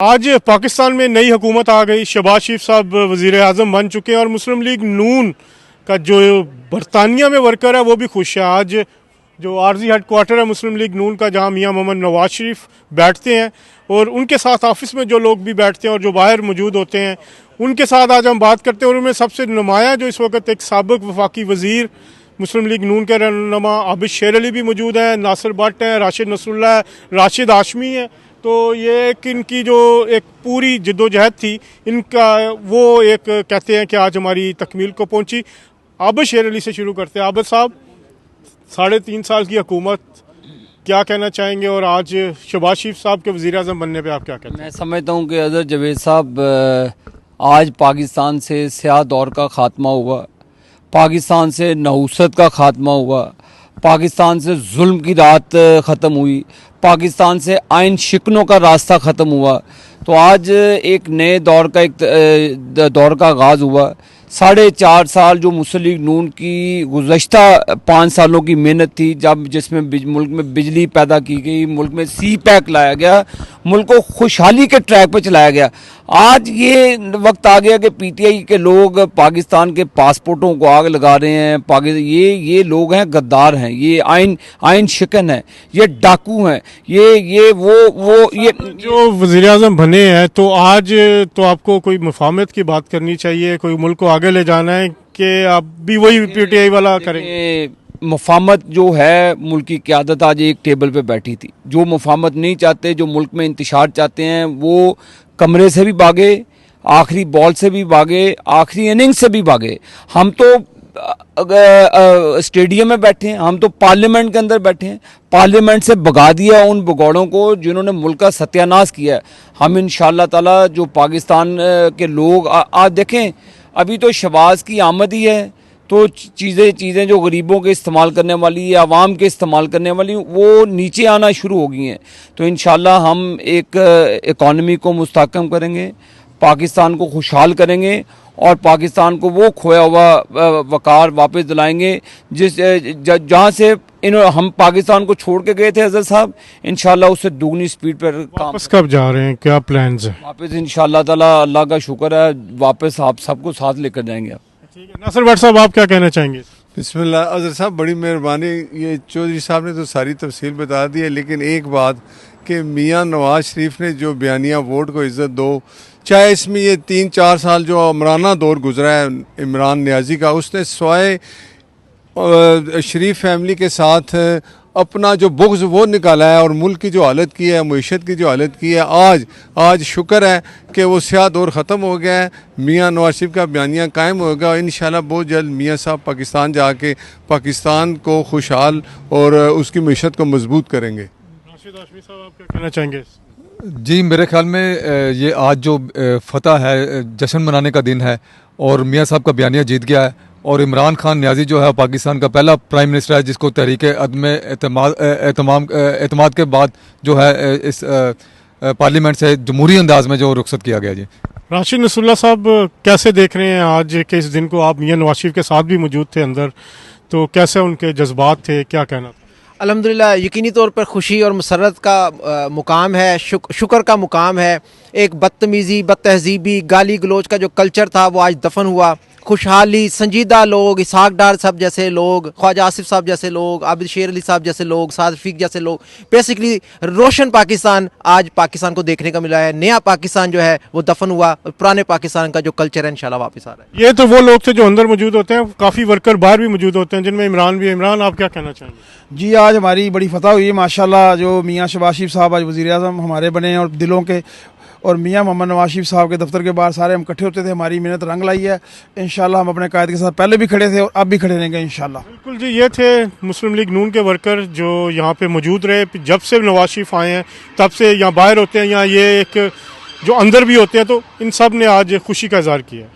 आज पाकिस्तान में नई हुकूमत आ गई। शहबाज शरीफ साहब वज़ीर आज़म बन चुके हैं और मुस्लिम लीग नून का जो बरतानिया में वर्कर है वो भी खुश है। आज जो आर्जी हेड क्वार्टर है मुस्लिम लीग नून का, जहां मियां मोहम्मद नवाज शरीफ बैठते हैं और उनके साथ ऑफिस में जो लोग भी बैठते हैं और जो बाहर मौजूद होते हैं, उनके साथ आज हम बात करते हैं। और उनमें सबसे नुमाया जो इस वक्त एक साबिक वफाकी वज़ीर मुस्लिम लीग नून के रहनुमा आबिद शेर अली भी मौजूद है, नासिर भट्ट है, राशिद नसरुल्लाह है, राशिद हाशमी है। तो ये एक इनकी जो एक पूरी जद्दोजहद थी इनका, वो एक कहते हैं कि आज हमारी तकमील को पहुंची। आबिद शेर अली से शुरू करते हैं। आबिद साहब, 3.5 साल की हुकूमत, क्या कहना चाहेंगे? और आज शहबाज शरीफ साहब के वज़ीर आज़म बनने पे आप क्या कहते हैं? मैं समझता हूँ कि अज़हर जवेद साहब, आज पाकिस्तान से स्याह दौर का ख़ात्मा हुआ, पाकिस्तान से नहुसत का ख़ात्मा हुआ, पाकिस्तान से जुल्म की रात ख़त्म हुई, पाकिस्तान से आइन शिकनों का रास्ता ख़त्म हुआ। तो आज एक नए दौर का आगाज़ हुआ। 4.5 साल जो मुस्लिम लीग नून की गुज़श्ता 5 सालों की मेहनत थी, जब जिसमें मुल्क में बिजली पैदा की गई, मुल्क में सी पैक लाया गया, मुल्क को खुशहाली के ट्रैक पर चलाया गया। आज ये वक्त आ गया कि पीटीआई के लोग पाकिस्तान के पासपोर्टों को आग लगा रहे हैं। ये लोग हैं, गद्दार हैं, ये आइन शिकन है, ये डाकू हैं, ये जो वज़ीर आज़म बने हैं, तो आज तो आपको कोई मुफाहमत की बात करनी चाहिए, कोई मुल्क को आगे ले जाना है कि आप भी वही पीटीआई वाला करेंगे? मुफाहमत जो है, मुल्क की क़यादत आज एक टेबल पे बैठी थी। जो मुफाहमत नहीं चाहते, जो मुल्क में इंतशार चाहते हैं, वो कमरे से भी भागे, आखिरी बॉल से भी भागे, आखिरी इनिंग से भी भागे। हम तो स्टेडियम में बैठे हैं, हम तो पार्लियामेंट के अंदर बैठे हैं। पार्लियामेंट से भगा दिया उन भगौड़ों को जिन्होंने मुल्क का सत्यानाश किया है। हम इंशाअल्लाह ताला जो पाकिस्तान के लोग आज देखें, अभी तो शहबाज की आमद ही है, तो चीज़ें जो गरीबों के इस्तेमाल करने वाली या आवाम के इस्तेमाल करने वाली, वो नीचे आना शुरू हो गई हैं। तो इंशाअल्लाह हम एक इकॉनमी को मुस्तहकम करेंगे, पाकिस्तान को खुशहाल करेंगे और पाकिस्तान को वो खोया हुआ वक़ार वापस दिलाएंगे जहाँ से हम पाकिस्तान को छोड़ के गए थे। अज़हर साहब, इंशाअल्लाह उससे दुगनी स्पीड पर वापस कब जा रहे हैं, क्या प्लान्स हैं? वापस इंशाअल्लाह ताला, अल्लाह का शुक्र है, वापस आप सबको साथ लेकर जाएंगे। ठीक है, नासिर भट्ट साहब, आप क्या कहना चाहेंगे? बिस्मिल्लाह। अज़हर साहब, बड़ी मेहरबानी। ये चौधरी साहब ने तो सारी तफसील बता दी है, लेकिन एक बात कि मियां नवाज शरीफ ने जो बयानिया वोट को इज़्ज़त दो, चाहे इसमें ये 3-4 साल जो अमराना दौर गुजरा है इमरान नियाज़ी का, उसने स्वाय शरीफ फैमिली के साथ अपना जो बुग़्ज़ वो निकाला है और मुल्क की जो हालत की है, मईशत की जो हालत की है, आज शुक्र है कि वो स्याह दौर ख़त्म हो गया है। मियां नवाज शरीफ का बयानिया कायम होगा और इंशाअल्लाह बहुत जल्द मियां साहब पाकिस्तान जाके पाकिस्तान को खुशहाल और उसकी मईशत को मजबूत करेंगे। राशिद हाशमी साहब, आप क्या कहना चाहेंगे? जी, मेरे ख्याल में ये आज जो फतह है, जश्न मनाने का दिन है और मियां साहब का बयानिया जीत गया है और इमरान खान नियाज़ी जो है पाकिस्तान का पहला प्राइम मिनिस्टर है जिसको तहरीक अदम एतमाद के बाद जो है इस पार्लियामेंट से जमहूरी अंदाज में जो रुखसत किया गया। जी, राशिद नसरुल्लाह साहब, कैसे देख रहे हैं आज के इस दिन को? आप मियां नवाज शरीफ के साथ भी मौजूद थे अंदर, तो कैसे उनके जज्बात थे, क्या कहना था? अल्हम्दुलिल्लाह, यकीनी तौर पर खुशी और मसरत का मुकाम है, शुक्र का मुकाम है। एक बदतमीज़ी, बदतहज़ीबी, गाली गलोच का जो कल्चर था वो आज दफन हुआ। खुशहाली, संजीदा लोग, इसहाक डार साहब जैसे लोग, ख्वाजा आसिफ साहब जैसे लोग, आबिद शेर अली साहब जैसे लोग, साद रफ़ीक जैसे लोग, बेसिकली रोशन पाकिस्तान आज पाकिस्तान को देखने का मिला है। नया पाकिस्तान जो है वो दफन हुआ, पुराने पाकिस्तान का जो कल्चर है इंशाल्लाह वापस आ रहा है। ये तो वो लोग थे जो अंदर मौजूद होते हैं, काफ़ी वर्कर बाहर भी मौजूद होते हैं, जिनमें इमरान भी है। इमरान, आप क्या कहना चाहेंगे? जी, आज हमारी बड़ी फतह हुई है माशाल्लाह। जो मियां शहबाज शरीफ साहब आज वज़ीर आज़म हमारे बने हैं और दिलों के, और मियां मोहम्मद नवाज शरीफ साहब के दफ्तर के बाहर सारे हम इकट्ठे होते थे। हमारी मेहनत रंग लाई है। इंशाल्लाह हम अपने कायद के साथ पहले भी खड़े थे और अब भी खड़े रहेंगे इंशाल्लाह। बिल्कुल जी, ये थे मुस्लिम लीग नून के वर्कर जो यहाँ पे मौजूद रहे। जब से नवाज शरीफ आए हैं तब से यहाँ बाहर होते हैं, यहाँ ये एक जो अंदर भी होते हैं, तो इन सब ने आज खुशी का इजहार किया।